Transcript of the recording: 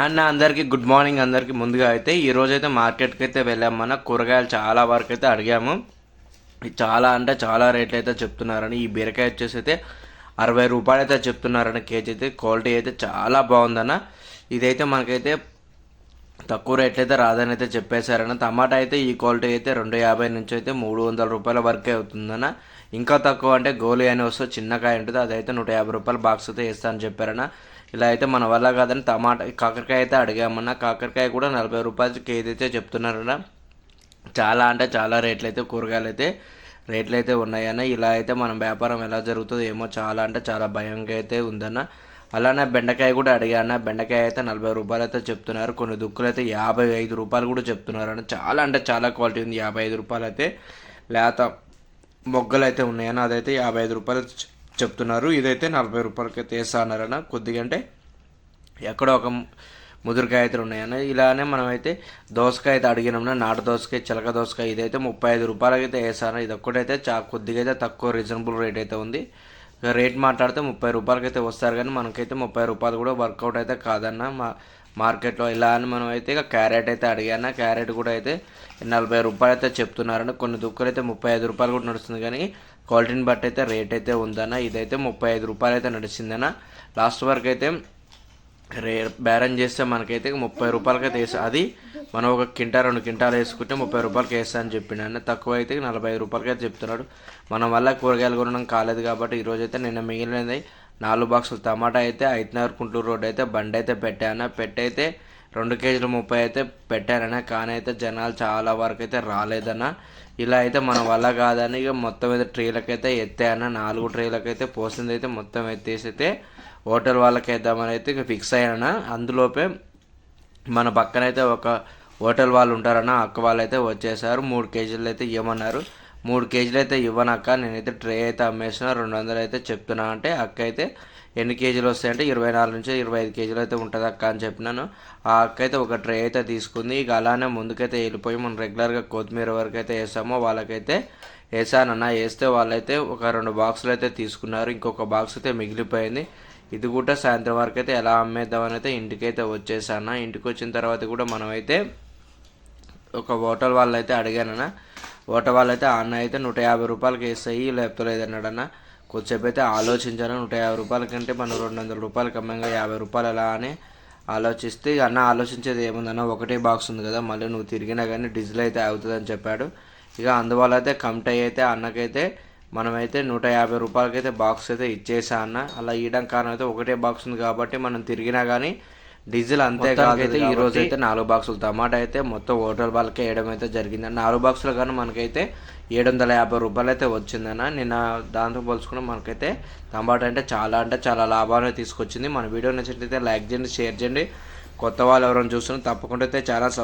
అన్న అందరికీ good morning. అందరికీ ముందుగా అయితే ఈరోజైతే మార్కెట్కి అయితే వెళ్ళాము. మన కూరగాయలు చాలా వరకు అయితే అడిగాము. చాలా అంటే చాలా రేట్లు అయితే చెప్తున్నారని. ఈ బీరకాయ వచ్చేసి అయితే 60 రూపాయలు అయితే చెప్తున్నారని కేజీ అయితే. క్వాలిటీ అయితే చాలా బాగుందన్న. ఇదైతే మనకైతే తక్కువ రేట్లు అయితే రాదని అయితే చెప్పేశారన్న. టమాటా అయితే ఈ క్వాలిటీ అయితే 250 నుంచి అయితే 300 రూపాయల వరకే అవుతుందన్న. ఇంకా తక్కువ అంటే గోలి అని వస్తే చిన్నకాయ ఉంటుంది, అదైతే 150 రూపాయల బాక్స్ అయితే వేస్తా అని చెప్పారన్న. ఇలా అయితే మన వల్ల కాదని టమాటా కాకరకాయ అయితే అడిగామన్న. కాకరకాయ కూడా 40 రూపాయలు కేజీ అయితే చెప్తున్నారన్న. చాలా అంటే చాలా రేట్లు అయితే కూరగాయలు అయితే రేట్లు అయితే ఉన్నాయన్న. ఇలా అయితే మన వ్యాపారం ఎలా జరుగుతుందో ఏమో, చాలా అంటే చాలా భయంగా అయితే ఉందన్న. అలానే బెండకాయ కూడా అడిగాను. బెండకాయ అయితే 40 రూపాయలు అయితే చెప్తున్నారు. కొన్ని దుక్కులు అయితే 55 రూపాయలు కూడా చెప్తున్నారు అన్న. చాలా అంటే చాలా క్వాలిటీ ఉంది. 55 రూపాయలు అయితే లేత మొగ్గలు అయితే ఉన్నాయన్న. అదైతే 55 రూపాయలు చెప్తున్నారు. ఇదైతే 40 రూపాయలకి అయితే వేస్తా అన్నారన్న. కొద్దిగా అంటే ఎక్కడో ఒక ముదురుకాయ అయితే ఉన్నాయన్న. ఇలానే మనమైతే దోసకాయ అయితే అడిగినామన్నా. నాటు దోసకాయ, చిలక దోసకాయ ఇదైతే 35 రూపాయలకి అయితే వేసాను. ఇది ఒక్కటైతే కొద్దిగా అయితే తక్కువ రీజనబుల్ రేట్ అయితే ఉంది. రేట్ మాట్లాడితే 30 రూపాయలకి అయితే వస్తారు, కానీ మనకైతే 30 రూపాయలు కూడా వర్కౌట్ అయితే కాదన్న మార్కెట్లో. ఇలా అని మనం అయితే ఇక క్యారెట్ అయితే అడిగాను. క్యారెట్ కూడా అయితే 40 రూపాయలు అయితే చెప్తున్నారని. కొన్ని దుక్కులు అయితే 35 రూపాయలు కూడా నడుస్తుంది, కానీ క్వాలిటీని బట్టి అయితే రేట్ అయితే ఉందన్న. ఇదైతే 35 రూపాయలు అయితే నడిచిందన్న. లాస్ట్ వరకు అయితే బేరం చేస్తే మనకైతే 30 రూపాయలకి అయితే వేస్తా. అది మనం ఒక కింటా 2 కింటాలు వేసుకుంటే 30 రూపాయలకి వేస్తా అని చెప్పిండు. తక్కువ అయితే 45 రూపాయలకి అయితే చెప్తున్నాడు. మన వల్ల కూరగాయలు కొనడం కాలేదు కాబట్టి ఈరోజైతే నిన్న మిగిలినది 4 బాక్సులు టమాటా అయితే ఐతనగర్ గుంటూరు రోడ్ అయితే బండి అయితే పెట్టయితే 2 కేజీలు 30 అయితే పెట్టారన్న. కానీ అయితే జనాలు చాలా వరకు అయితే రాలేదన్న. ఇలా అయితే మన వల్ల కాదని ఇక మొత్తం అయితే ట్రేలకైతే ఎత్తాయన్న. 4 ట్రేలకైతే పోసింది అయితే మొత్తం ఎత్తేసి అయితే హోటల్ వాళ్ళకి వేద్దామని అయితే ఇక ఫిక్స్ అయ్యాన. అందులోపే మన పక్కనైతే ఒక హోటల్ వాళ్ళు ఉంటారన్న. అక్క వాళ్ళు అయితే వచ్చేసారు. 3 కేజీలు అయితే ఇవ్వమన్నారు. 3 కేజీలు అయితే ఇవ్వనక్క, నేనైతే ట్రే అయితే అమ్మేసిన 200 అయితే చెప్తున్నా అంటే, అక్క అయితే ఎన్ని కేజీలు వస్తాయంటే 24 నుంచి 25 కేజీలు అయితే ఉంటుంది అక్క అని చెప్పినాను. ఆ అక్క అయితే ఒక ట్రే అయితే తీసుకుంది. ఇక అలానే ముందుకైతే వెళ్ళిపోయి మనం రెగ్యులర్గా కొత్తిమీర వరకు అయితే వేసామో వాళ్ళకైతే వేసానన్న. వేస్తే వాళ్ళైతే ఒక 2 బాక్సులు అయితే తీసుకున్నారు. ఇంకొక బాక్స్ అయితే మిగిలిపోయింది. ఇది కూడా సాయంత్రం వరకు అయితే ఎలా అమ్మేద్దామని అయితే ఇంటికైతే వచ్చేసాను. ఇంటికి వచ్చిన తర్వాత కూడా మనమైతే ఒక హోటల్ వాళ్ళు అయితే అడిగానన్న. హోటల్ వాళ్ళు అయితే అన్న అయితే 150 రూపాయలకి వేస్తాయి లేకపోతే లేదన్నాడన్న. కొద్దిసేపు అయితే ఆలోచించాను. 150 రూపాయల కంటే మనం 200 రూపాయలకి అమ్మంగా 50 రూపాయలు ఎలా అని ఆలోచిస్తే, అన్న ఆలోచించేది ఏముందన్న, ఒకటే బాక్స్ ఉంది కదా, మళ్ళీ నువ్వు తిరిగినా కానీ డీజిల్ అయితే అవుతుందని చెప్పాడు. ఇక అందువల్ల అయితే కమిటీ అయితే అన్నకైతే మనమైతే 150 రూపాయలకైతే బాక్స్ అయితే ఇచ్చేసా అన్న. అలా ఇవ్వడం కారణం అయితే ఒకటే బాక్స్ ఉంది కాబట్టి మనం తిరిగినా కానీ డీజిల్ అంతే కాదైతే. ఈ రోజు అయితే 4 బాక్సులు టమాటా అయితే మొత్తం హోటల్ వాళ్ళకే వేయడం అయితే జరిగిందన్న. 4 బాక్సులు కానీ మనకైతే 750 రూపాయలు అయితే వచ్చిందన్న. నిన్న దాంతో పోల్చుకుని మనకైతే టమాటా అంటే చాలా లాభాలు తీసుకొచ్చింది. మన వీడియో నచ్చినట్లయితే లైక్ చేయండి, షేర్ చేయండి. కొత్త వాళ్ళు ఎవరైనా చూస్తున్నా తప్పకుండా అయితే ఛానల్